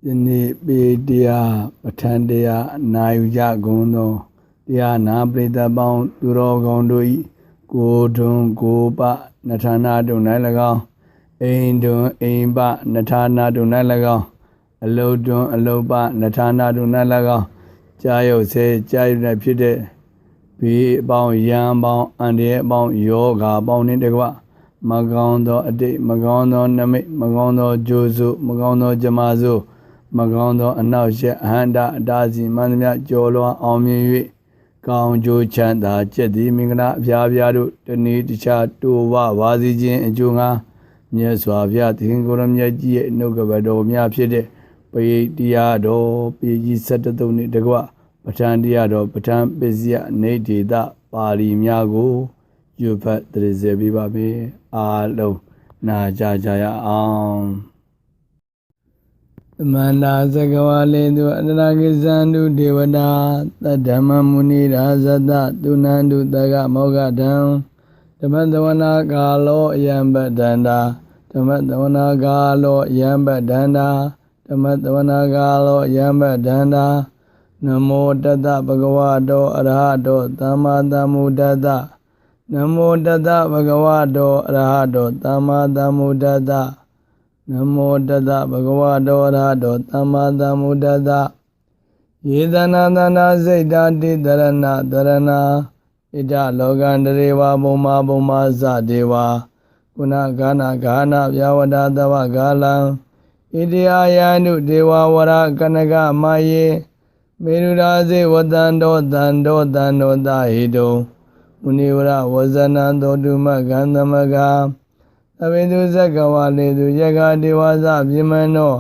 ယနေ့ပေတရားပဋ္ဌာန်းတရားနာယူကြကုန်သောတရားနာပရိသတ်ပေါင်းသူတော်ကောင်းတို့၏ကိုယ်တွင်ကိုယ်ပနဌာနတို့၌၎င်းအိမ်တွင်အိမ်ပနဌာနတို့၌၎င်းအလုတ်တွင်အလုတ်ပနဌာနတို့၌၎င်းကြာရုပ်စေကြာရုပ်၌ဖြစ်တဲ့ဘေးအပေါင်းရန်ပေါင်းအန္တရာယ်အပေါင်းယောဂါပေါင်းနှင့်တကွမကောင်းသောအတိတ်မကောင်းသောနမိတ်မကောင်းသောကြိုးစုမကောင်းသောကြမစုမကောင်းသောအနောက်ရှက်အဟန္တာအတားစီမှန်သမျှကြော်လွှားအောင်မြင်၍ကောင်းကျိုးချမ်းသာကျက်သည်မင်္ဂလာအဖျားဖျားတို့တဏီတခြားတိုးဝဝါစီခြင်းအကျိုးငါမြတ်စွာဘုရားသခင်ကိုယ်တော်မြတ်ကြီးရဲ့နှုတ်ကပတ်တော်များဖြစ်တဲ့ပရိတရားတော်ပေကြီး73နှစ်တကွပဋ္ဌာန်းတရားတော်ပဋ္ဌာန်းပစ္စယနေဒေသပါဠိများကိုရွတ်ဖတ်သရစေပေးပါမယ်အားလုံးနာကြကြရအောင်သမန္တာသကဝါလေသူအတရာကိသန္တုဒေဝတာသတ္တမမုနိရာဇတသုနန္တုတကမောဂဒံဓမ္မတဝနာကာလောအယံပဒန္တာဓမ္မတဝနာကာလောအယံပဒန္တာဓမ္မတဝနာကာလောအယံပဒန္တာနမောတတဗုဒ္ဓဝါတောအရဟတောသမ္မာသမ္ဗုဒ္ဓတ္တနမောတတဗုဒ္ဓဝါတောအရဟတောသမ္မာသမ္ဗုဒ္ဓတ္တနမောတတဗုဒ္ဓဝါတောအရဟတောသမ္မာသမ္ဗုဒ္ဓတ္တယေသနာသနာစိတ်တာတိတရဏတရဏဣဒလောကန္တရေဝဘုံမာဘုံမာသဒေဝကုဏဂာနာဂာနာဗျာဝဒသဝဂာလံဣတိအာယနုဒေဝဝရကနကမယေမေရုရာဇေဝတံတောတံတောတံတောတာဟိတုမုနိဝရဝဇနံသောတုမကံသမကသဗ္ဗေသူဇဂဝါလေသူယက္ခဒေဝသပြမနော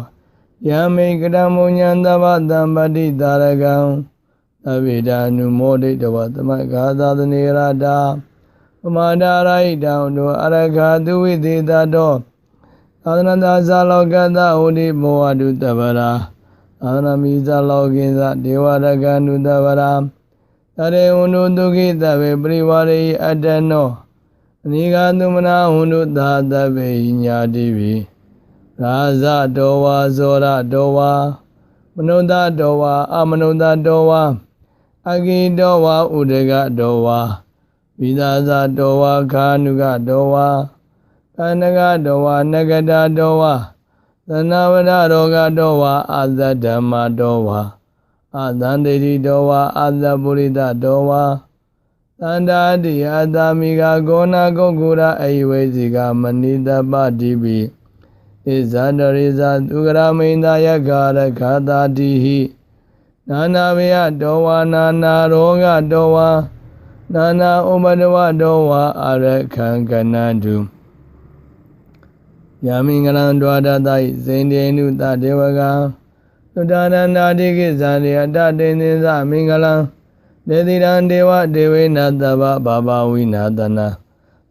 ယမေကတမုညံသဗ္ဗတံပတိတာရကံသဗ္ဗေဒာနုမောဒိတဝသမဂါသသနေရတာပမာဒာရိတံတို့အရခာသူဝိသေတတောသာသနတာဇာလောကတဟိုတိမောဟတုတဗ္ဗရာသာသနမိဇာလောကိသဒေဝရကနုတဗ္ဗရာတရေဝနုဒုက္ခိတဗေပရိဝရေအတ္တနောအနိဃသုမနာဝနုသာတဗေညာတိဝိရာဇတောဝါဇောရတောဝါမနုဿတောဝါအမနုဿတောဝါအဂိတောဝါဥဒကတောဝါဝိသဇတောဝါခာနုကတောဝါကနကတောဝါနဂတတောဝါသနဝရရောဂတောဝါအာသဓမ္မတောဝါအာသန္တိတိတောဝါအာသပုရိသတောဝါသန္တာတိအတ္တမိကဂောနာကုက္ကုရအယိဝေစီကမဏိတပတိပိဣဇာတရိဇာသူကရမိန္ဒယဂါရခာတာတိဟိနာနာဝယတောဝါနာနာရောဂတောဝါနာနာဥပဒဝတောဝါအရခံကနန္တုယာမိငလံဒွါဒတယဇိန္ဒေနုတဒေဝကံသုတရဏာတိကိဇာရိအတ္တတေနိသမင်္ဂလံဒေတိရံဒေဝဒေဝေနသဗ္ဗဘာဘဝိနာတနာ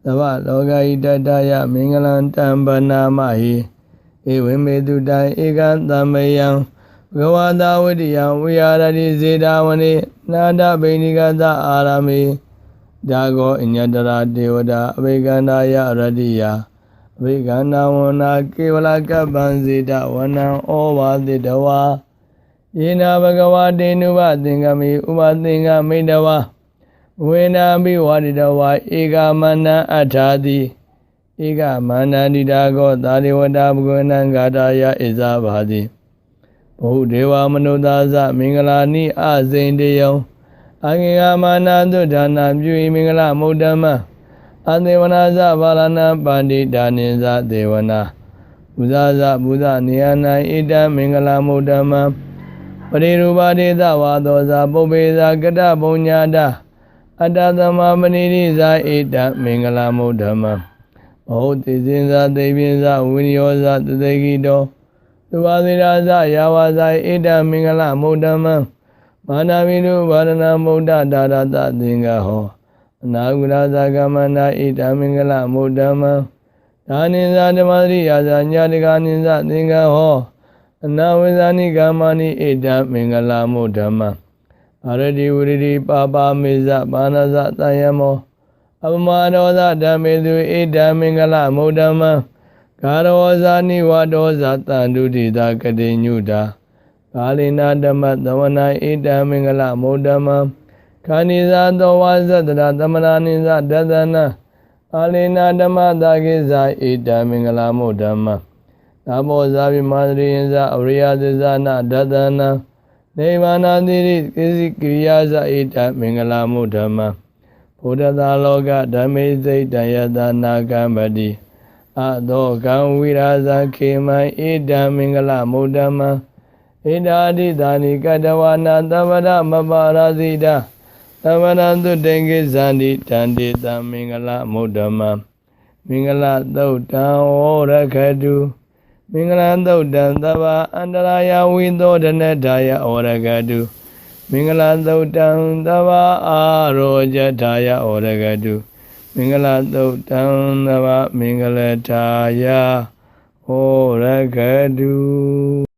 သဗ္ဗလောကဣတတယမင်္ဂလံတံပနာမဟိဧဝမေတုတံဧကသမယံဘဂဝတာဝတိယံဝိဟာရတိဇေတာဝနေနာဒဗိနိကသအာရမေဒါဂောအညတရာဒေဝတာအဘိကန္တာယရတိယအဘိကန္နာဝနာကေဝလကပ္ပံဇေတဝနံဩဝါတိတဝါယေနာဘဂဝတေနုဘသင်္ကမေဥပသင်္ကမိတဝါဝေနာမိဝါရိတဝါဧကမန္နံအထာတိဧကမန္နန္တိတာကောသာရိဝတာဘဂဝနံဂါထာယဣဇာဘာတိဘုဒေဝမနုဿာဇမင်္ဂလာနိအဇိန္တေယံအငေယမာနာသုဒါနာပြု၏မင်္ဂလမုဒ္ဓမအသေဝနာဇဘာလနာပန္တိဒါနိဇသေဝနာဘုဇာဇဘုဇနေယနာဣတမင်္ဂလမုဒ္ဓမပရိရူပဒေသဝါသောဇာပုပ္ပေဇာကတဘုံညာတာအတ္တသမမဏိရိဇာဣတမင်္ဂလမုဒ္ဓမဘဟုတိဇင်ဇာသေပြင်းဇာဝိနိယောဇာတသေကိတောသုဝသေရာဇယာဝဇာဣတမင်္ဂလမုဒ္ဓမမာနာမိနုဗာရဏမုဒ္ဒဒါရတသင်္ကဟောအနာဂုရဇာကမန္နာဣတမင်္ဂလမုဒ္ဓမဒါနိဇာဓမ္မရိယာဇာညာတကနိဇသင်္ကဟောအနာဝိဇာနိကာမနိဣတမင်္ဂလမုဒ္ဓမအာရတိဝရတိပါပါမေဇဘာနဇတယမောအပမဒောဇဓမ္မေသူဣတမင်္ဂလမုဒ္ဓမဂါရောဇာနိဝဒောဇတန္တုတိတာကတိညုတာ ကာလိနာဓမ္မသဝနာဣတံမင်္ဂလမုဒ္ဓမံခာနိဇာသောဝါဇတရသမနာနိဇဒသနာကာလိနာဓမ္မသာကိဇာဣတံမင်္ဂလမုဒ္ဓမံသာဘောဇာပိမာသရိယံဇအရိယသစ္စာနာဒသနာနေဗာနာတိရိကိစီကိရိယာဇဣတံမင်္ဂလမုဒ္ဓမံဘုဒ္ဓသာလောကဓမ္မေစိတ်တယတနာကမ္ပတိအသောကံဝိရာဇခေမံဣဒံမင်္ဂလမုဒ္ဓမံဣဒာတိသာနိကတဝနာသဗ္ဗရမပါရာဇိတာသဗ္ဗရသုတေကိဇန္တိတန္တိတမင်္ဂလမုဒ္ဓမံမင်္ဂလသုတ်တံဝရခတုမင်္ဂလသုတ်တံသဗ္ဗအန္တရာယဝိသောဒနထာယဝရခတုမင်္ဂလသုတ်တံသဗ္ဗအာရောဇထာယဝရခတုမင်္ဂလသုတ်တံသဗ္ဗမင်္ဂလထာယဝရခတု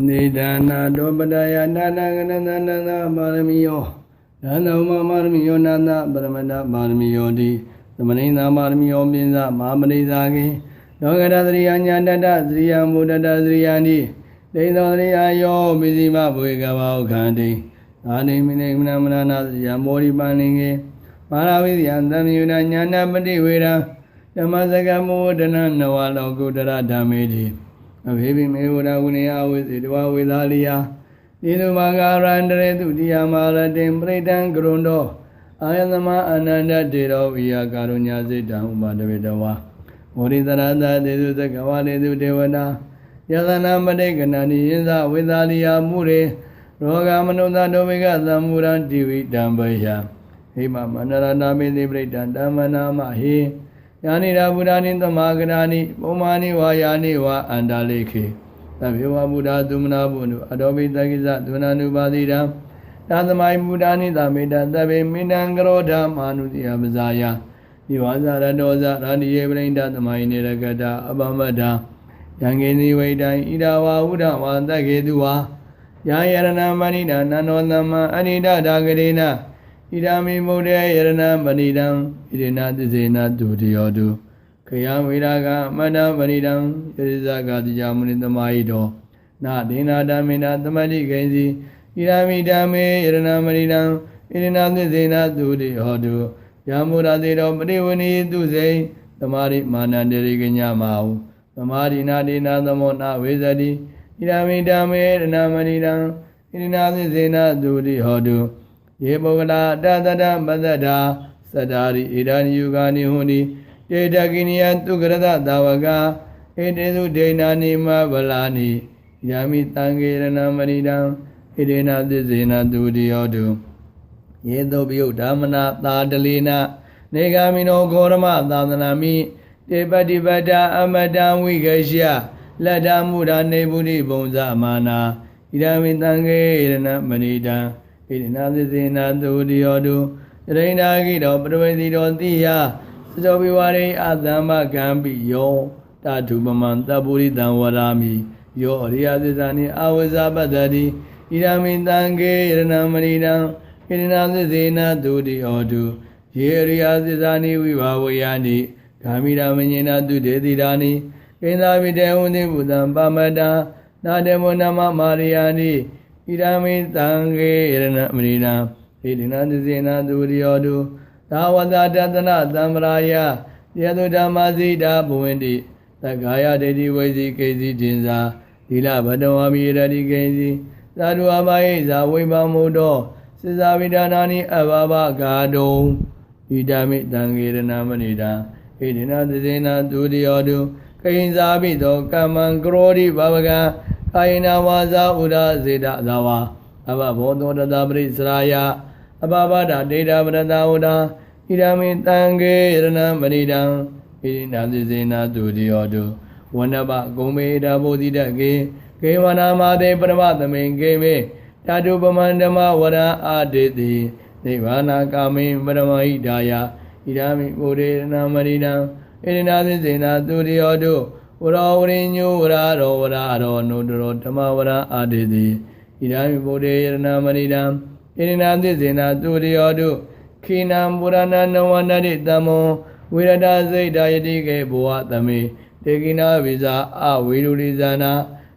နေဒါနာတောပဒယနာနာကနန္တနာနာပါရမီယောဒါနဥမပါရမီယောနာနာပရမဏပါရမီယောတိသမဏိနာပါရမီယောပိသမဟာမနိသာကေလောကရသရိယညာတတသရိယမုဒ္ဒတသရိယနိဒိဋ္ဌောသရိယယောပိစီမဘွေကဘာဥခန္တိအာနိမိနေမနမနာနာသရိယမောရိပန္နေကေမာရဝိဇယံသမြုဏညာနာပတိဝေရဓမ္မစကမောဒနာနဝလောကုတ္တရဓမ္မေတိအဘေဘိမေဝရဝိနယဝိသေတဝဝေသာလိယဣသုမဂါရန္တရေတုတိယမာရတေပရိတံကရုဏ္တောအာယသမအနန္တတေရောဝိယကာရုညစေတံဥပဒဝေတဝါဝရိတရသတေသုသကဝါတေသုဒေဝနာယသနာမတိကဏဏိယင်းသဝေသာလိယမုရေရောဂမနုဿဒုဝေကသမ္မူရံတိဝိတံဘယဟိမမန္တရနာမေတိပရိတံဓမ္မနာမဟိယာနိရာဗုဒ္ဓနိသမဂရာနိပုံမာနိဝါယာနိဝါအန္တလိခေသဗ္ဗေဝဗုဒ္ဓသုမနာဘုနုအတောပိတကိစ္စသုနာနုပါတိတံသာသမိုင်းဗုဒ္ဓနိသမေတ္တသဗ္ဗေမိဏံကရောဓမာနုတိယပဇာယဒီဝါဇရတောဇရာဏိယေပရိန္ဒသမိုင်းနေရကတအပမတ္တယံကေနိဝိတံဣဒဝါဝုဒ္ဓဝါတကေတုဝါယာယရဏမဏိတနန္နောသမ္မာအနိဒဒါဂရေနဣဒာမိမုဒ္ဒေယရဏမဏိတံဣရိနာသစ္စေနတုတိယောတုခယဝိရာဂမတ္တမဏိတံယရိဇဂတိယမုနိသမာဟိတောနာဒေနာဓမ္မေနသမတိကိဉ္စီဣရာမိဓမ္မေယရဏမဏိတံဣရိနာသစ္စေနတုတိဟောတုယမုရသေတောပရိဝဏီတုစေသမာရိမာနန္တရိကညမဟုသမာရိနာဒေနာသမောနာဝေဇတိဣရာမိဓမ္မေယရဏမဏိတံဣရိနာသစ္စေနတုတိဟောတုယေပုဂ္ဂလာတတတပတ္တတာသတ္တာရိဣဒာနိယုဂာနိဟွန်တိတေတကိနိယတုကရတသာဝကဧတေသုဒိဏာနိမဗလာနိယာမိတံဂေရဏမဏိတံဣဒေနသစ္စေနတုတိယောတုယေသောပိယုဓမ္မနာသာတလေနနေဂာမိနောဂောရမသာသနာမိတေပတိပတ္တအမတံဝိကေရှလတ္တမုဒာနေဗုဒိဘုံဇမာနာဣဒာမိတံဂေရဏမဏိတံဣရိနာသစ္စေနတုတိယောတုယရိဏာကိတောပရဝေတိတောတိယသဇောဘိဝါရိအသမ္မကံပိယောတထုပမံသဗ္ဗုရိတံဝရာမိယောအရိယသစ္စာနိအဝဇ္ဇပတ္တတိဣဒာမိတံဂေရဏမဏိတံဣရိနာသစ္စေနတုတိယောတုယေအရိယသစ္စာနိဝိဘာဝယနိဂာမိရာမညေနတုတေတိဒါနိကိန္သာမိတေဝန္တိဘုဒ္ဓံပမတ္တနာတေမောနမမာရိယာနိဣဒာမိတံဂေရဏမဏိတံဣရိနာသစ္စေနတုတိယောတုသာဝတတတနာသံ္ဗရာယယေတုဓမ္မစိတာဘဝန္တိသက္ကာယဒိဋ္ဌိဝိဇိကေစီတင်္စာသီလဗတဝါမိရတိကေစီသာဓုအဘယိဇာဝိပမုဒ္ဒောစေဇာဝိဒါနာနိအဘဘဂါတုံဣဒာမိတံဂေရဏမဏိတံဣဒိနာသစေနတုတိယောတုကိဉ္စာပိသောကမ္မံကရောတိဘဝကံကာယနာဝါစာဥဒစေတသာဝါအဘဘောသောတတပရိစရာယအဘဘဒဒေတာပရတဝဒဣဒာမိတံဂေရဏမဏိတံဣရိနာသစေနတုတိယောတုဝန္နပဂုံမေဓာဘုဒိတကေကေဝနာမတေပရမသမိန်ကေမေဓာတုပမန္ဓမဝရအာတေတိနိဗ္ဗာနာကာမိပရမဟိဒါယဣဒာမိဘုရေရဏမဏိတံဣရိနာသစေနတုတိယောတုဝရောဝရိညုဝရရောဝရရောနုတရောဓမ္မဝရအာတေတိဣ idami bodhe yarana manidam irina tisena turiyodu kinam purana nawanari tamo virata zaitayati ke bhuva tame tekina visa avirurizana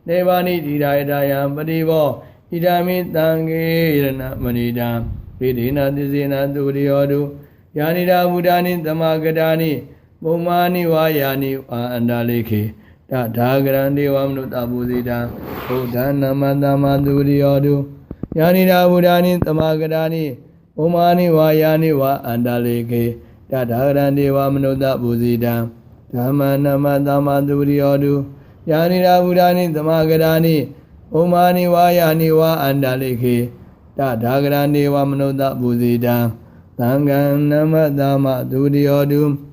devani dhirayatayam pativo idami tange yarana manidam irina tisena turiyodu yanida buddhani tamagadani Bhumani vayani andalekhe Dhagaran devamnu tabudita Buddhana madama duriyodu Yanida buddhani tamagadani Bhumani vayani andalekhe Dhagaran devamnu tabudita Dhamana madama duriyodu Yanida buddhani tamagadani Bhumani vayani andalekhe Dhagaran devamnu tabudita Dhangana madama duriyodu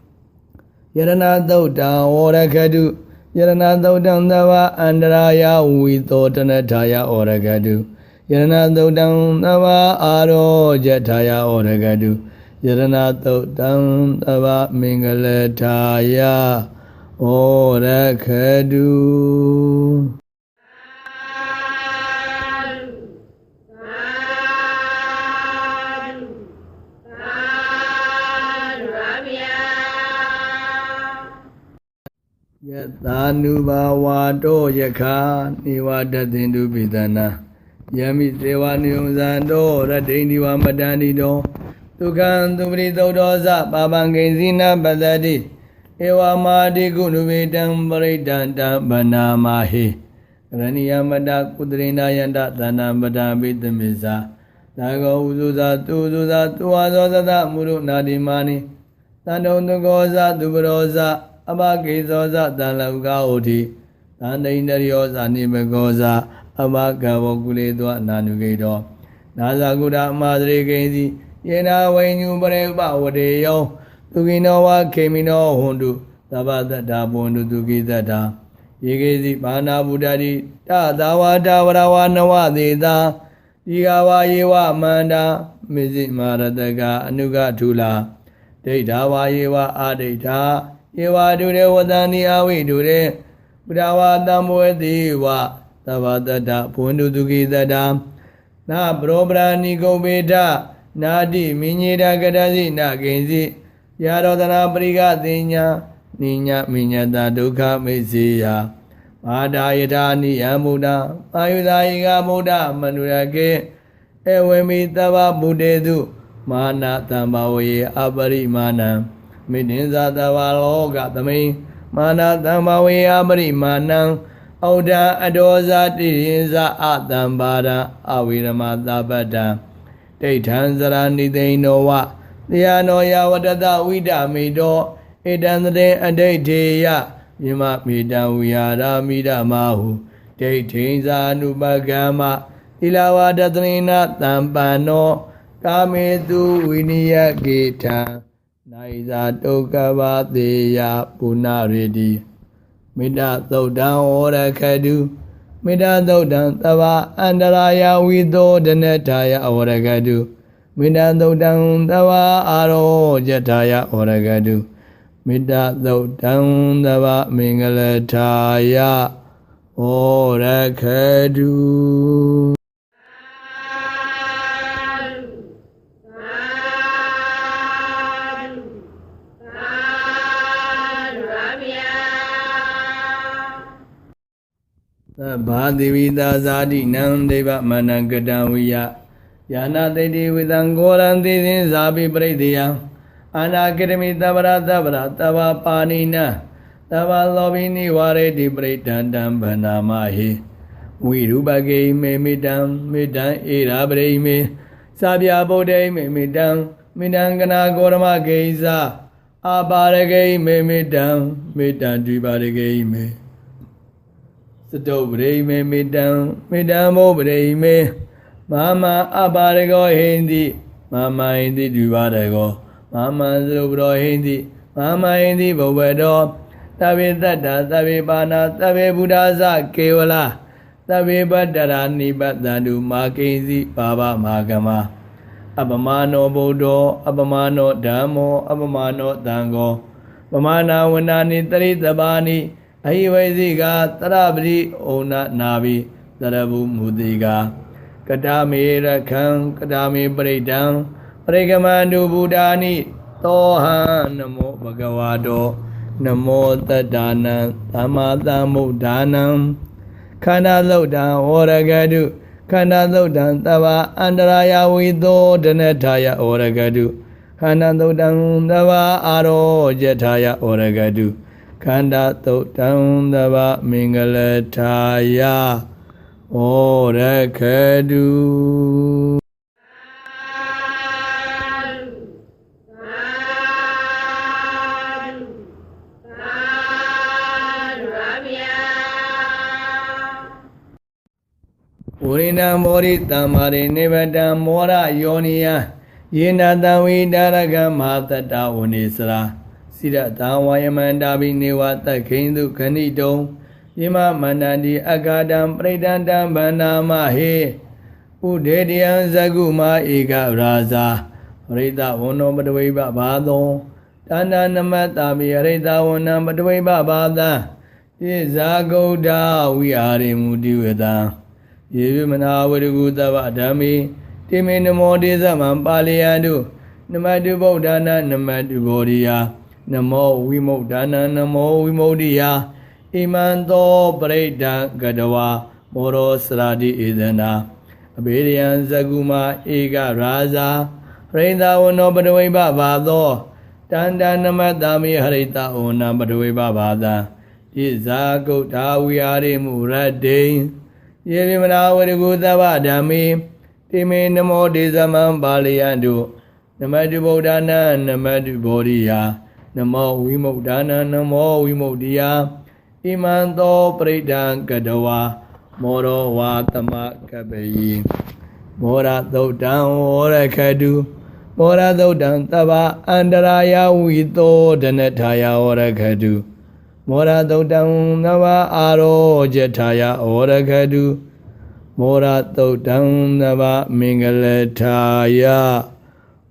Yarana Dauta Orakadu Yarana Dauta Dava Andaraya Vithotanataya Orakadu Yarana Dauta Dava Aro Jataya Orakadu Yarana Dauta Dava Mingalataya Orakadu Yanuba Wado Yaka Niwada Dindu Bidana Yami Sevaniumzando Radiniwa Madani do Tukan Tubri Dodoza Babangazina Badadi Ewa Madi Gunuvidam Baridanta Banamahi Raniyamada Kudrina Yanda Tanambada Bidamiza Dago Uzuza Tuzuza Tuazoza Muru Nadimani Tandon Goza Dubroza Abakizoza Dalauga Oti, Tandaindariosa Nimegoza, Abakavokulato Nanugato, Nazaguda Madre Gazi, Yena Wainu Bareba Wadeyo, Tuginowa Kemino Hundu, Tabata Dabundu Tugizata, Yegezi Pana Budadi, Tadawa Tawarawa Nawadita, Yigawa Yewa Manda, Mizi Maradaga, Anuga Tula, Data Yewa Adeta. Eva dure wadani awi dure Budawa tamweti wa Tavadata pundu tukidata Na probra niko beta Nadi minyira gadasi na genzi Yarodana priga tinya Ninya minyata dukha mesiya Mada yata niyamuda Ayuda iga muda manurake Ewemi tava budedu Mana tambawe apari mana Midinza Tavaloga Tami Mana Tamawi Abri Manang Oda Adoza Tirinza Atambada Avirama Tabata Daytanzara Nidenowa Diano Yawadata Vida Mido Idandre Adeteya Yima Mida Uyara Mida Mahu Daytinza Nubagama Ilawa Datrina Tampano Kametu Winiya Gita Naiza Tokava Deya Punaridi Mida Thodan Orakadu Mida Thodan Tava Andaraya Vidho Danataya Orakadu Mida Thodan Tava Aro Jataya Orakadu Mida Thodan Tava Mingalataya Orakadu Bhadivida Zadi Nandeva Managadaviya Yana Dedi Vidangoran Didin Zabi Pradiya Anakirmi Tavara Tavara Tava Panina Tava Lovini Varedi Pradandam Banamahi Virubage me midam midam Irabre me Sabya Bodhe me midam Midangana Gorma Geza Abarage me midam Midam Dibarage me Sadobre me midam Obre me Mama Abarago Hindi Mama Hindi Dubarago Mama Zubro Hindi Mama Hindi Bobedo Tabe Tata Tabe Bana Tabe Buddhaza Kevala Tabe Badara Nibadadu Makenzi Baba Magama Abamano Bodo Abamano Damo Abamano Dango Bamana Wanani Taritabani Ahivaziga Tarabri Ona Nabi Tarabu Mudiga Kadami Rakam Kadami Paridam Parikamandu Buddhani Toha Namo Bhagavado Namo Tadana Tamadamudhanam Khana Lodan Oragadu Khana Lodan Tava Andaraya Vido Danataya Oragadu Khana Lodan Tava Aro Jataya Oragadu Khanda Lodan Tava Mingalataya Oragadu Urina Mori Tamari Nevada Mora Yonia Yena Dawi Daraga Mata Dawanisra Sida Dawayamandabi Newata Kindu Kanito Yima Manandi Agadam Predandam Banama He Udedian Zaguma Iga Raza Rita Wono Badaweba Bado Tana Namatabi Rita Wonam Badaweba Bada Izagoda we are Mudiweda Yevimana Vadagutava Dami, Timinamo Dizamam Paliadu, Namadu Bodana, Namadu Bodia, Namo Vimodana, Namo Vimodia, Imanto Breda Gadawa, Moros Radi Idana, Abedian Zaguma, Iga Raza, Renda Uno Badaway Babado, Tanda Namadami Harita Una Badaway Babada, Izagota we are Murade. Yevimana Vadagutava Dami, Timi Namo Dizamam Baliandu, Namadu Bodana, Namadu Bodia, Namo Vimodana, Namo Vimodia, Imanto Predan Gadawa, Moro Watama Kabayi, Mora Dodan Orakadu, Mora Dodan Tava, Andaraya Vito, Danataya Orakadu. Mora Dodam Nava Aro Jataya Oragadu Mora Dodam Nava Mingalataya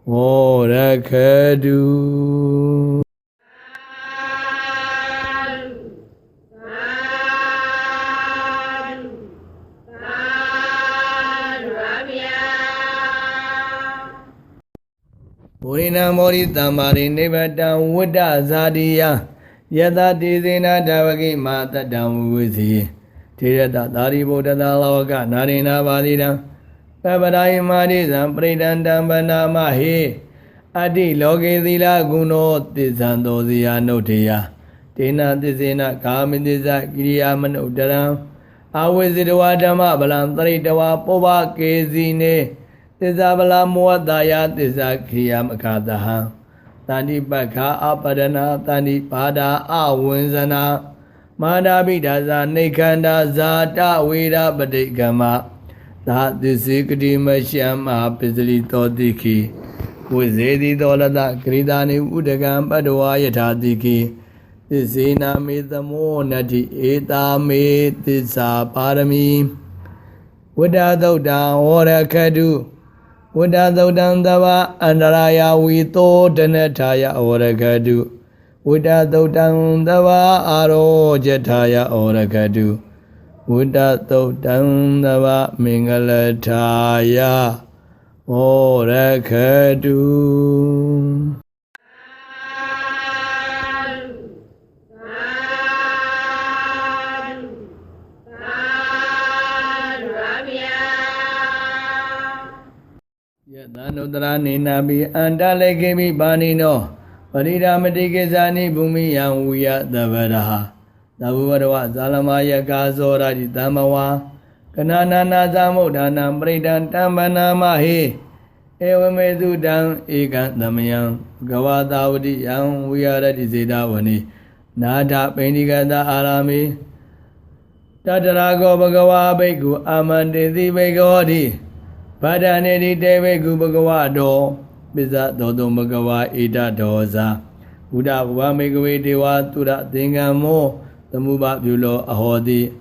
Oragadu Urina Mori Tamari Nevada Wuda Zadia Yada Dizina Davaki Mata Damuzi Tirata Dari Buddha Lavaga Narina Vadida Pabadai Madizam Predandam Banamahi Adi Logi Dila Guno Tizando Zia Notia Tina Tizina Kamidiza Kiriaman Udaram Awizidwadama Balam Taritawa Pova Kezine Tizabala Muadaya Tiza Kriyamakadaha Tani Baka Apadana Tani Pada Awinzana Madabitaza Nikanda Zata Veda Badikama That the Sikati Mashama Pisli Todiki Wizedi Dolada Kridani Udagam Padua Yatadiki Tisina Mitamo Nati Eta Me Tisa Parami Wada Doda Ora Kadu Uda Dodan Dava Andaraya Vito Danataya Oragadu Uda Dodan Dava Aro Jataya Oragadu Uda Dodan Dava Mingalataya Oragadu Nudra Ninabi Andalegebi Banino Parida Medikezani Bumi Yamuya Davadaha Davudava Zalamaya Gazora Damawa Kanana Nazamudana Bridan Tambana Mahi Evamedu Dan Egan Damayam Gavadavadi Yam Viara Dizidavani Nada Pendigada Arami Tatarago Bhagava Beku Amandidi Begodi Padanedi Deve Gubagawado, Biza Dodo Magawa Ida Doza, Uda Wamegwe Dewa Tura Dingamo, the Muba Bulo Ahodi,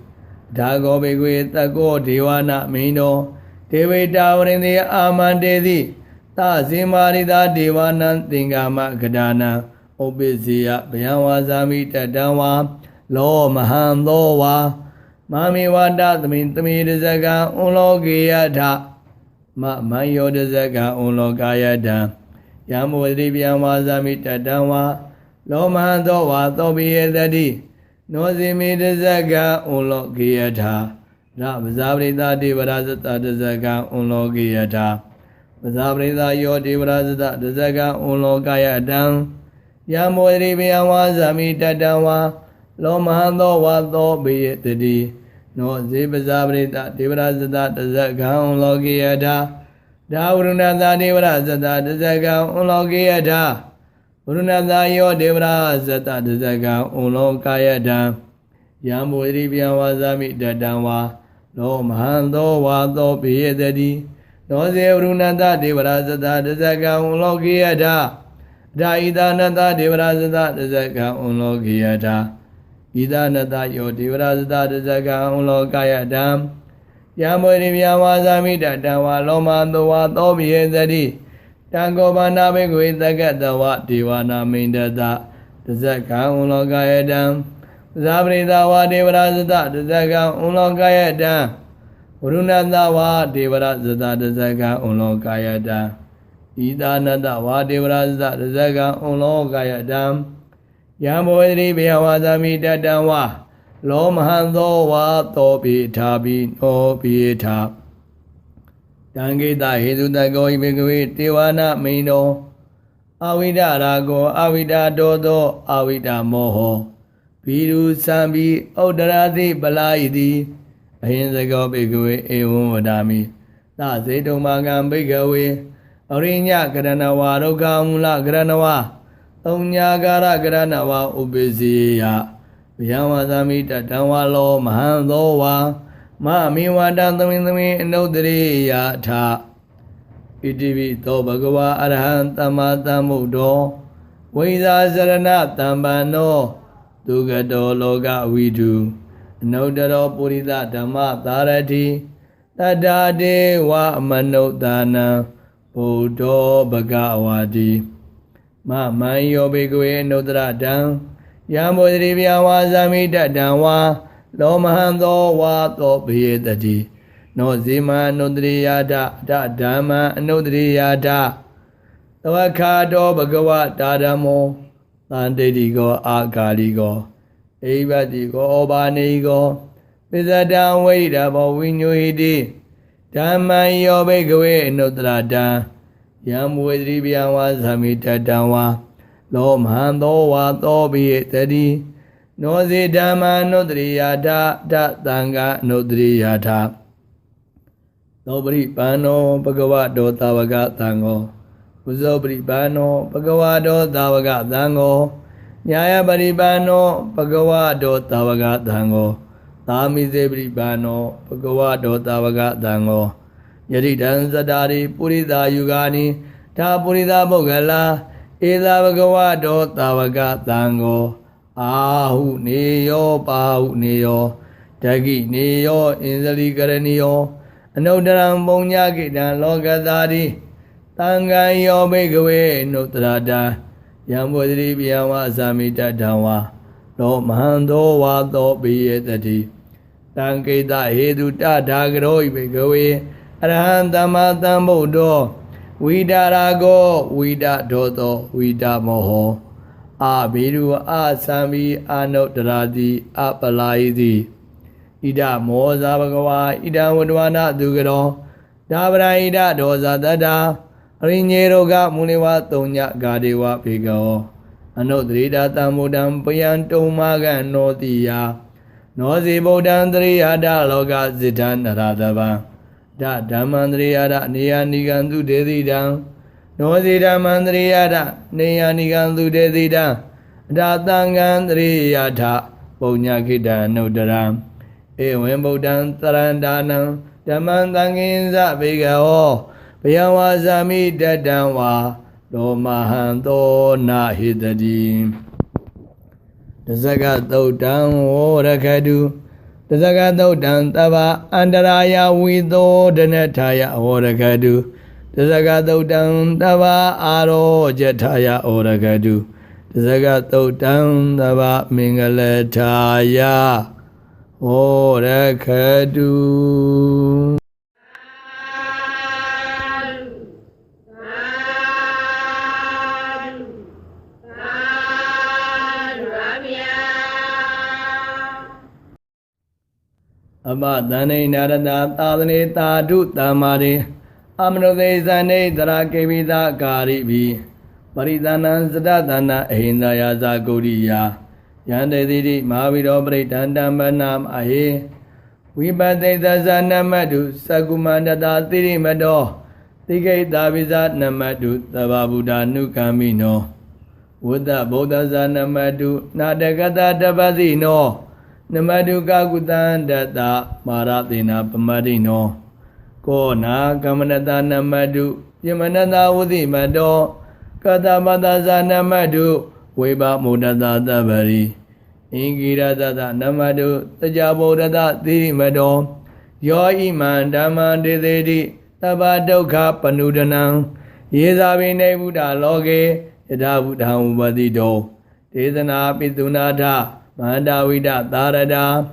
Dago Begwe Tago Dewana Mino, Deve Down in the Amandedi, Tazimarida Dewana Dingama Gadana, Obizia, Bayawazami Tadawa, Lo Maham Lowa, Mami Wanda, the Mintami Zaga, Ulogiata. မန်ယောတဇကံဩလောကာယတံယံမောတိပြံဝါဇာမိတတံဝါလောမဟံသောဝါသောပိယတတိနောဇိမိတဇကံဩလောကိယထာရပဇာပရိသတေဝရဇတတဇကံဩလောကိယထာပဇာပရိသယောတေဝရဇတတဇကံဩလောကာယတံယံမောတိပြံဝါဇာမိတတံဝါလောမဟံသောဝါသောပိယတတိနောဇေပဇာပရိသတေဝရဇတတဇကံဩလောကိယထာဒါဝရုဏသာဒေဝရဇတတဇကံဩလောကိယထာဝရုဏသာယောဒေဝရဇတတဇကံဩလောကာယတံယံမောတိပြံဝါဇာမိတတံဝါလောမဟံသောဝါသောပိယတတိနောဇေဝရုဏသဒေဝရဇတတဇကံဩလောကိယထာဒါဣဒာနတဒေဝရဇတတဇကံဩလောကိယထာဣဒာနတယောဒေဝရဇတတဇကံဩလောကာယတံယံမောတိပြံဝါဇာမိတတံဝါလောမသောဝါသောပိယတတိတံကောဘာနာဘေကွေသကတဝဒေဝနာမိန္ဒတတဇကံဩလောကာယတံဇာပရိသဝါဒေဝရဇတတဇကံဩလောကာယတံဝရုဏတဝါဒေဝရဇတတဇကံဩလောကာယတံဣဒာနတဝါဒေဝရဇတတဇကံဩလောကာယတံယံဘောဓိဘေဝါဇာမိတတံဝါလောမဟံသောဝါသောပိထာပိနောပိထာတံဂိတဟေတုတကောဣဘေကဝေတေဝနာမိန်တောအဝိဒရာကောအဝိဒတောသောအဝိဒမောဟောဘီရုသံဘီဩဒရာတိပလာဣတိအဟိံစကောဘေကဝေဧဝံဝဒာမိသဇေတုံမာကံဘေကဝေအရိညကရဏဝါဒုက္ခမူလကရဏဝါသုံးညာကာရကရဏဝါဥပ္ပစီယဗျာဝါသမိတတံဝါလောမဟံသောဝါမမိဝါတံသမင်သမင်အနုတ္တရိယထဣတိပိသောဘဂဝါအရဟံသမ္မာသမ္ဗုဒ္ဓောဝိဇာစရဏတံပန္နောဒုက္ကတောလောကဝိတုအနုတ္တရောပုရိသဓမ္မသာရတိတတ္တာဒေဝမနုဿာနံဘုဒ္ဓောဘဂဝါတိမမန်ယောဘေကဝေအနုတ္တရတံယံဘောဓိပြဝါဇာမိတတံဝါလောမဟံသောဝါသောဘေယတတိနောဇေမအနုတ္တရိယာဒဓဓမ္မအနုတ္တရိယာဒသဝခာတောဘဂဝတာဓမ္မောသန္တိတိကောအာဂါလိကောအိဗတိကောဩဘာနေကောပိဇတံဝိဒဘောဝိညုဟိတိဓမ္မံယောဘေကဝေအနုတ္တရတံယံဝေတိပြဝါဇာမိတတံဝါလောမဟံသောဝါသောပိယတတိနောဇေဓမ္မာနုတ္တရိယာထတသံဃာနုတ္တရိယာထသောပရိပန္နောဘဂဝတောသာဝကသံဃောကုဇောပရိပန္နောဘဂဝတောသာဝကသံဃောညာယပရိပန္နောဘဂဝတောသာဝကသံဃောသာမိစေပရိပန္နောဘဂဝတောသာဝကသံဃောယတိတံသတ္တာရိပုရိသာယုဂာနိဒါပုရိသာပုဂ္ဂလာဧသာဘဂဝတောသာဝကသံဃောအာဟုနေယောပါဟုနေယောဓကိနေယောဣန္ဇလိကရဏီယောအနုတ္တရံပုံညကိတံလောကသာတိသံဃံယောဘိကဝေနုတ္တရတံယံဘောဓိပြဝါဇာမိတတံဝါလောမဟံသောဝါသောပိယတတိတံကိတဟေတုတထာဂရောဣဘိကဝေအရဟံသမ္မာသမ္ဗုဒ္ဓောဝိဒါရာကောဝိဒဒောသောဝိဒမောဟောအာဘိရုအာသံဘီအာနုတ္တရာတိအပလာယိတိဣဒမောဇာဘဂဝါဣဒဝတ္တဝနာသူကရောဒါဗရာဣဒဒောဇာတတ္တာအရိညေရောဂမူနိဝသုံးညဂါဒေဝဘေကောအနုတ္တရိတာတံဗုဒ္ဓံပယံတုံမာကံနောတိယနောဇေဗုဒ္ဓံတရိယာဒလောကဇိတံနရတဗံဓဓမ္မန္တရိယာဒနေယနိကံသူတေတိတံနောဇေဓမ္မန္တရိယာဒနေယနိကံသူတေတိတံဒါသံဃံတရိယာထပုံညခိတံအနုတ္တရံဧဝံဗုဒ္ဓံသရန္တာနံဓမ္မံသံဃိဉ္စဘေကဟောဘယံဝါဇာမိတတံဝါလောမဟံသောနာဟိတတိတဇဂသုတ်တံဝရခတုတဇဂသုတ်တံတဗ္ဗအန္တရာယဝိသောဒနထာယဝရခတုတဇဂသုတ်တံတဗ္ဗအာရောဇထာယဝရခတုတဇဂသုတ်တံတဗ္ဗမင်္ဂလထာယဝရခတု baba dane narada tadane tadu tamare amnode zane drakevida karibi paridana zadana ahindaya zaguriya yande diri mahaviro pritandambanam ahe vibade dazanamadu sagumandada tirimado tigay davisa namadu tababuda nukamino Buddha Buddha Zanamadu Nadagata Dabadino Namadu Kakutandata Maratina Pamadino Kona Kamanata Namadu Yamanata Udimado Katamata Zanamadu Weba Mudata Dabari Ingirata Namadu Tajabodata Tirimado Yo Iman Dhamma Didedi Tabadokha Panudanang Yezavine Buddha Loge Yada Buddha Ubadido Dedana Pidunada Mandavida Tarada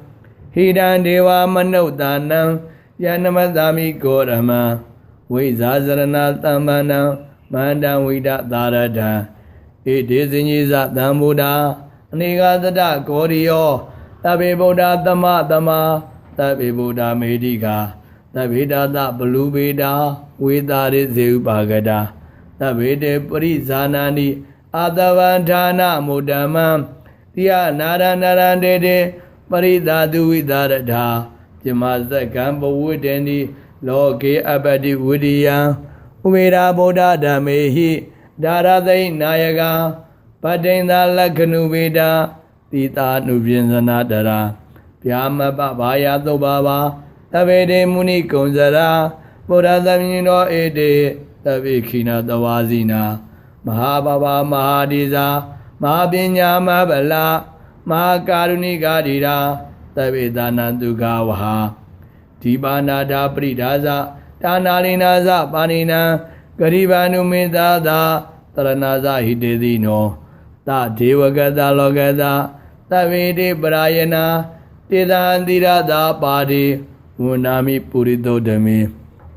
Hidan Deva Manodanam Yanamadami Gorama Vizazarana Tamana Mandavida Tarada It is in Yiza Dambuda Nigadada Gorio Tabi Buddha Dama Tabi Buddha Medica Tabida Blue Beda Vidari Zubagada Tabide Purizanani Adavantana Mudama Tia Naranarandede Paridadu Vidarada Jamaza Gambo Wudeni Loke Abadi Wudiya Uvira Boda Damehi Daradai Nayaga Padenda Lakanu Veda Tita Nubianzana Dara Pyama Babaya Dobaba Tabede Muni Konzara Bodadamino Ede Tavikina Dawazina Mahababa Mahadiza Mahabinya Mabala Mahakaruni Gadira Tavedana Dugavaha Tibanada Pridaza Tanalinaza Panina Garibanu Medada Taranaza Hidedino Ta Devagada Logada Tavede Brayana Tidandira Da Padi Unami Purido Demi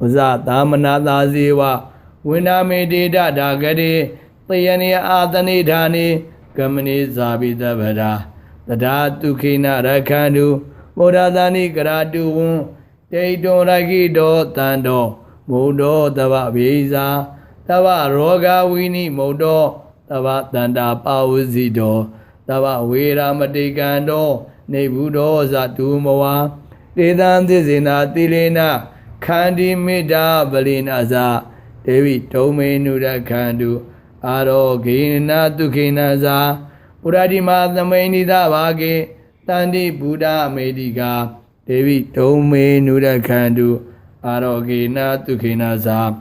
Uza Tamanada Ziva Winame Dida Dagade Tayani Adani Dhani Kamani Zabida Vada Tada Tukina Rakanu Modadani Karatu Teito Ragi Do Tando Modo Tava Visa Tava Roga Wini Modo Tava Tanda Pauzido Tava Vira Matikando Nebudo Zatumoa Dedan Dizina Tilena Kandi Mida Balinaza Devi Tome Nuda Kandu Aro Gina Tukinaza Puradima Namainida Vage Tandi Buddha Mediga Devi Tome Nuda Kandu Aro Gina Tukinaza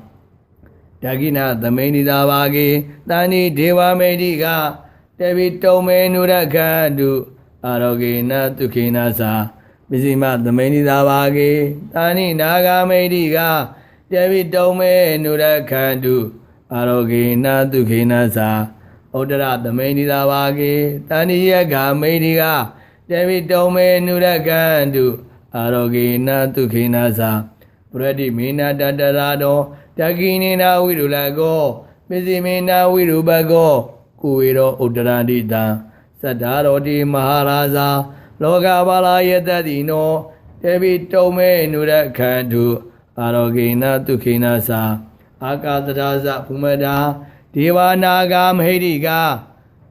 Dagina Namainida Vage Tandi Deva Mediga Devi Tome Nuda Kandu Aro Gina Tukinaza Bizima Namainida Vage Tani Naga Mediga Devi Tome Nuda Kandu Arogina Dukinasa Odara the Menida Vage Tani Yaga Mediga Devi Tome Nuda Kandu Arogina Dukinasa Puradi Mina Dadarado Taginina Virulago Bizimina Virubago Kuiro Udaradita Sadarodi Maharaza Logavala Yadadino Devi Tome Nuda Kandu Arogina Dukinasa Akadaraza Pumada Divanaga Mahediga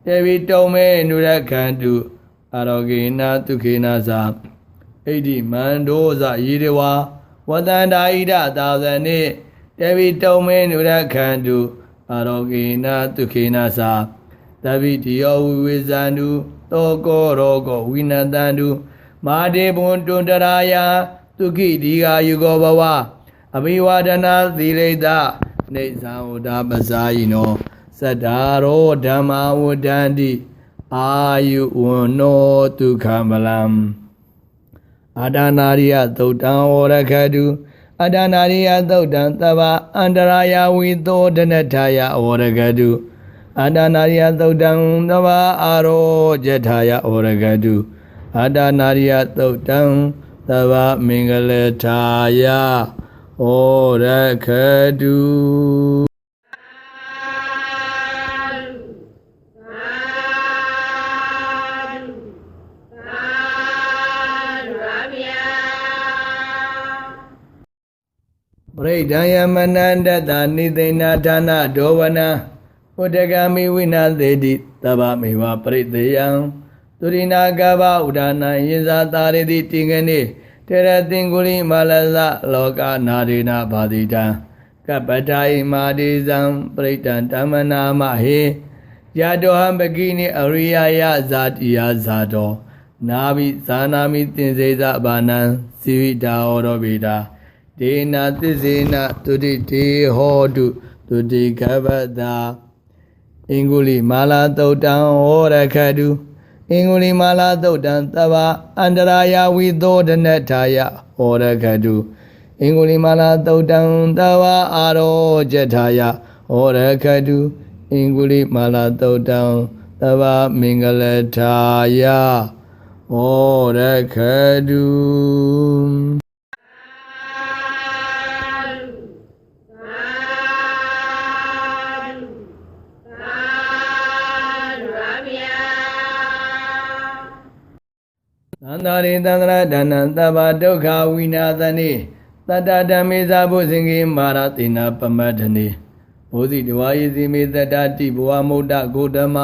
Devi Tome Nuda Kandu Arogina Dukinasa Edi Mandoza Yidewa Wadanda Ida Dazane Devi Tome Nuda Kandu Arogina Dukinasa Devi Dio Wizandu Toko Rogo Winadandu Made Buntundaraya Tuki Diga Yugo Baba Abhiwadana Dileda Nezauda Bazayino Sadaro Dhamma Udandi Ayu Uno Tukamalam Adanariya Thotan Orakadu Adanariya Thotan Tava Andaraya Wito Danataya Orakadu Adanariya Thotan Tava Aro Jataya Orakadu Adanariya Thotan Tava Mingaletaya Orakadu ပရိဒံယမနန္တတနိသိဏဌာနဒောဝနဥဒဂမိဝိနာသေတိသဗ္ဗမေဝပရိသေယံသူရိနာကဗဥဒါနံယေဇာတာရတိတိငနေတေရသင်္ကုလိမလဇလောကနာရေနဘာတိတံကပ္ပထာဣမာတိဇံပရိတံဓမ္မနာမဟေယတောဟံပကိနိအရိယယဇာတိယဇာတောနာဘိဇာနာမိသင်္စေသဘာနံစီဝိတာဟောရောပိတာဒေနာသစ္စေနတုတိတေဟောတုတုတိကပ္ပတာအင်္ဂုလိမာလာသုတ်တံဟောရခတုအင်္ဂုလိမာလာသုတ်တံသဗ္ဗအန္တရာယဝိသောဒနထာယဟောရခတုအင်္ဂုလိမာလာသုတ်တံသဗ္ဗအာရောဇထာယဟောရခတုအင်္ဂုလိမာလာသုတ်တံသဗ္ဗမင်္ဂလထာယဟောရခတုသန္တာရိသန္တရဒါနံသဗ္ဗဒုက္ခဝိနာသနေသတ္တဓမ္မေသာဘုဇင်ကေမာရတိနာပမတ္ထနေဘုဇိတဝါယေစီမေတ္တတိဘဝမုဒ္ဒဂုတမ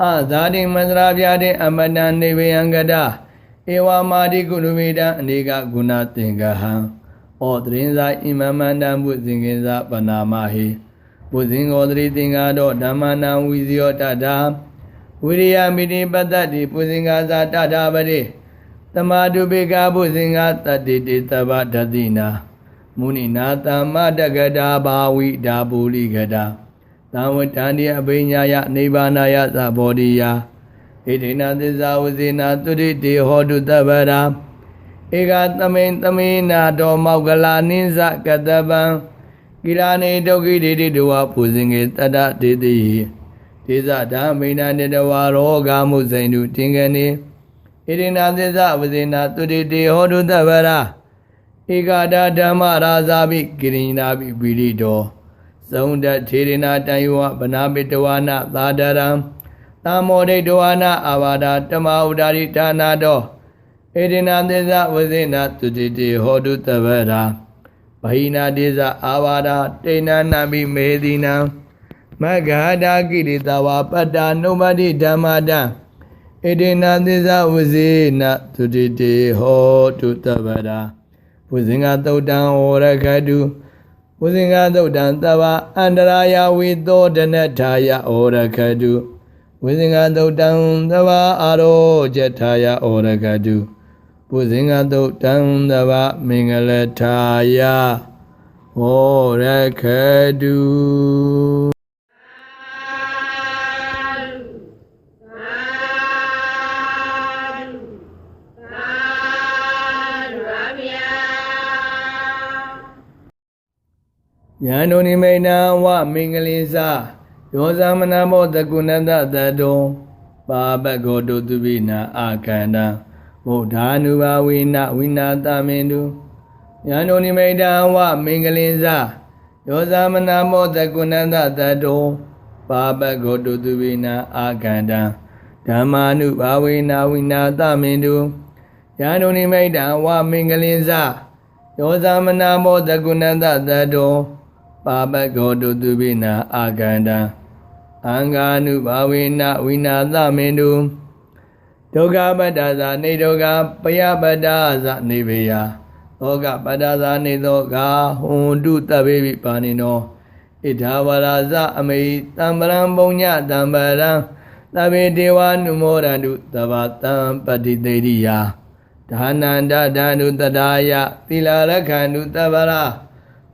အဇာတိမန္တရာပြတဲ့အမတန်နေဝေယံကတဧဝမာတိကုဏဝေဒံအနေကဂုဏသင်္ကဟံဩတရင်ဇာဣမမန္တံဘုဇင်ကေဇပနာမဟိဘုဇင်္ဂောတရိသင်္ကာတော့ဓမ္မနံဝိဇယောတတာဝိရိယမိတိပတ္တတိဘုဇင်္ဂာဇာတတာပတိသမာဓုပေကဘုဇင်္ဂတတ္တိတေသဗ္ဗဒတိနာမုနိနာသမ္မတကတာဘာဝိဒါပုလိကတာသံဝတ္တန္တိအဘိညာယနိဗ္ဗာနယသဘောဓိယဣတိနာသစ္စာဝဇေနာတုတိတေဟောတုသဗ္ဗရာဧကသမိန်သမေနာတော်မောက္ကလာနိစ္စကတပံကိရာနေဒုက္ခိတေတိတဝဘုဇင်္ဂေတတ္တတေတိဒေဇဓမ္မိနာတေတဝရောဂမုဇိန္တုတင်္ဂနေဣရိနာသစ္စာဝဇေနာတုတိတေဟောတုသဗ္ဗရာဧကတာဓမ္မရာဇာပိကိရိနာပိပိရိတောသုံးတထေရနာတန်ယောဗနာပိတဝါနသာဒရံသာမောဒိတဝါနအာဘာဒတမဥဒါရိဌာနာတောဣရိနာသစ္စာဝဇေနာတုတိတေဟောတုသဗ္ဗရာဗဟိနာဒေဇအာဘာဒတေနနာပိမေတိနံမဂ္ဂဒါကိရိတဝါပတ္တာနုမတိဓမ္မတံဣတိနာသစ္စာဝဇေနတုတိတေဟောတုသဗ္ဗရာဘုဇင်္ဂသုတ်တံဟောရခတုဘုဇင်္ဂသုတ်တံသဗ္ဗအန္တရာယဝိသောဒနထာယဟောရခတုဘုဇင်္ဂသုတ်တံသဗ္ဗအာရောဇထာယဟောရခတုဘုဇင်္ဂသုတ်တံသဗ္ဗမင်္ဂလထာယဟောရခတုယန္တုနိမိဏဝမင်္ဂလိသယောဇမနမောတကုဏတတတောပါပကောတုသူပိနာအာခန္တဗုဒ္ဓ ानु ဘာဝိနဝိနာတမင်တုယန္တုနိမိဏဝမင်္ဂလိသယောဇမနမောတကုဏတတတောပါပကောတုသူပိနာအာခန္တဓမ္မာနုဘာဝိနဝိနာတမင်တုယန္တုနိမိဏဝမင်္ဂလိသယောဇမနမောတကုဏတတတောပါပကောတုသူပိနာအာကန္တအံဃာနုဘာဝေနဝိနာသမင်တုဒုက္ခပတ္တဇာနေဒုက္ခပယပတ္တဇာနေဘေယသောကပတ္တဇာနေသောကဟွန်တုတဗ္ဗေပိပါဏိနောဣဒာဝရာဇအမေတံပရံပုံညတံပရံသဗ္ဗေဒေဝနုမောရတုသဗ္ဗတံပတိတေရိယဒါနန္ဒဓာနုတတာယသီလရခန္တုသဗ္ဗရာ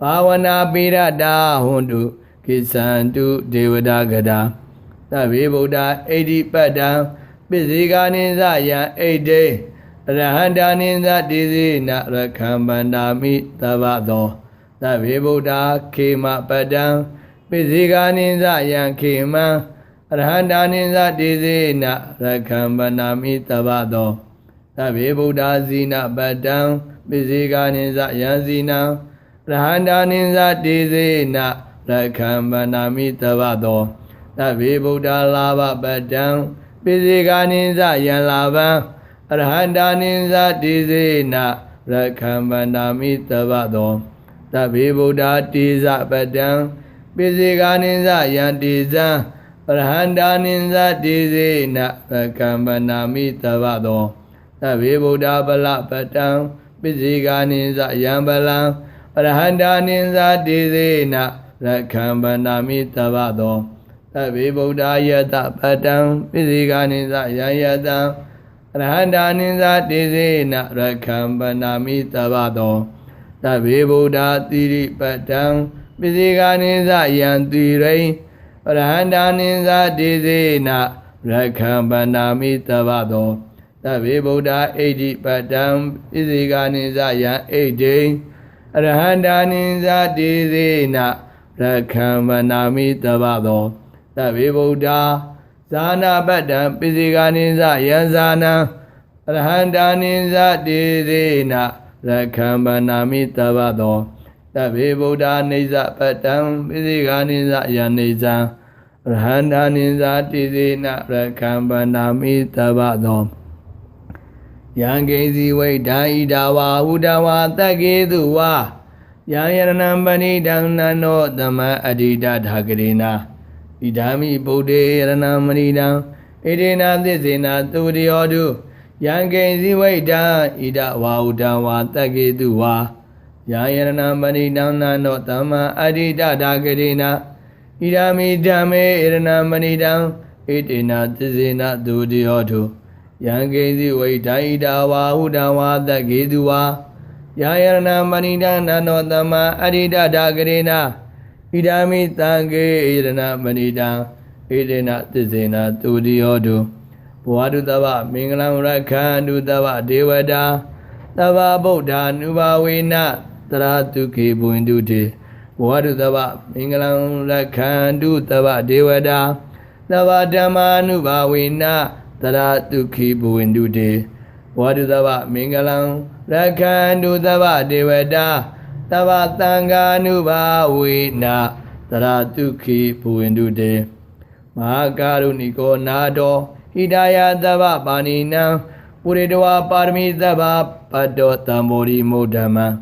ဘာဝနာပိရတာဟွန်တုကိသန္တုဒေဝတာကတာသဗ္ဗေဗုဒ္ဓဣတိပတ္တံပိစိကာနိသယံဣတိအရဟန္တာနိသတိစေနရခံပန္တာမိသဗ္ဗသောသဗ္ဗေဗုဒ္ဓခေမပတ္တံပိစိကာနိသယံခေမံအရဟန္တာနိသတိစေနရခံပန္တာမိသဗ္ဗသောသဗ္ဗေဗုဒ္ဓဇိနပတ္တံပိစိကာနိသယံဇိနံရဟန္တာနိသတိစေနရခံပန္နာမိသဗ္ဗသောသဗ္ဗေဗုဒ္ဓလာဘပတ္တံပိစိကာနိသယံလာဘံအရဟန္တာနိသတိစေနရခံပန္နာမိသဗ္ဗသောသ Tabi Buddha Tiza Padang Pisika Ninsa Yantizan Arahanta Ninsa Tizi Na Rakambanami Tavado Tabi Buddha Bala Padang Pisika Ninsa Yambalang Arahanta Ninsa Tizi Na Rakambanami Tavado Tabi Buddha Yata Padang Pisika Ninsa Yayatang Arahanta Ninsa Tizi Na Rakambanami Tavado Tabi Buddha Tiri Padang Pisika Ninsa Yantirai Arahanta Ninsa Tizi Na Rakambanami Tavado Tabi Buddha Edi Padang Pisika Ninsa Yan Edi Arahanta Ninsa Tizi Na Rakambanami Tavado Tabi Buddha Zana Padang Pisika Ninsa Yan Zana Arahanta Ninsa Tizi Na Rakambanami Tavado Tabi Buddha Nisa Padang Pisika Ninsa Yan Nisa Arahanta Ninsa Tizi Na Rakambanami Tavado Yang Gezi Vaida Idawa Udawa Tageduwa Yang Yaranambani Dang Dhamma Adida Dhagarina Idami Bodhe Yaranamani Dang Idena Dizina Tudiodu Yang Gezi Vaida Idawa Udawa Tageduwa Yang Yaranambani Dang Dhamma Adida Dhagarina Idami Dhamma Yaranamani Dang Idena Dizina Tudiodu Yang Gezi Vaida Idawa Udawa Tageduwa Yayarana Manida Nano Dhamma Adida Dhagarina Idami Tange Irana Manida Idena Tizena Tudiodu Puadu Dava Mingalam Rakhandu Dava Devada Dava Buddha Nubawina Taratuki Buinduti Puadu Dava Mingalam Rakhandu Dava Devada Dava Dhamma Nubawina Taratuki Buinduti Puadu Dava Mingalam Rakhandu Dava Devada Dava Tanga Nubawina Taratuki Buinduti Mahakaruniko Nado Hidaya Dava Panina Puridwa Parmi Dava Paddo Tambori Modama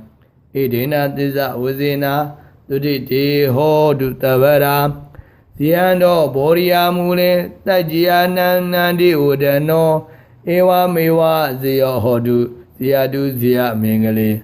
Idena Tiza Uzina Tuditi Hodu Tavara Siando Boria Mule Tajiana Nandi Udano Ewa Mewa Zio Hodu Ziadu Zia Mingale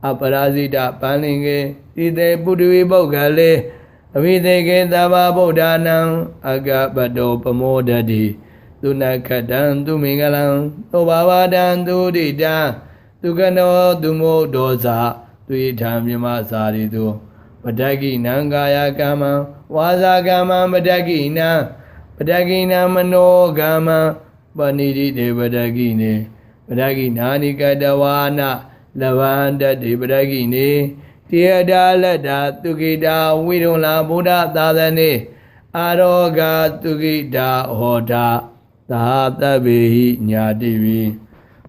Aparazita Palinge Ide Budui Bogale Avideke Dava Bodhanam Agabado Pamodadi Tunakadan Tumingalang Tobavadan Tudida Tukano Tumo Dosa Tuitam Yamasaridu Padagi Nangaya Gama Waza Gama Padagina Padagina Mano Gama Banidi de Badagine Badagina Nikadawana Lavanda de Badagine Tiada Lada Tukida Widula Buddha Tadane Aroga Tukida Hoda Tahata Behi Nyadivi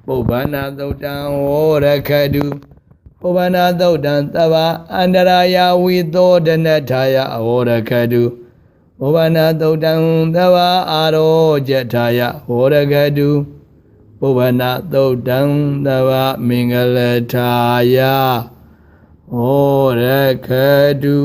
Bobana Dodan Orakadu Bobana Dodan Tava Andaraya Wido Danataya Orakadu Bobana Dodan Dava Aro Jataya Horagadu Bobana Dodan Dava Mingalataya Horakadu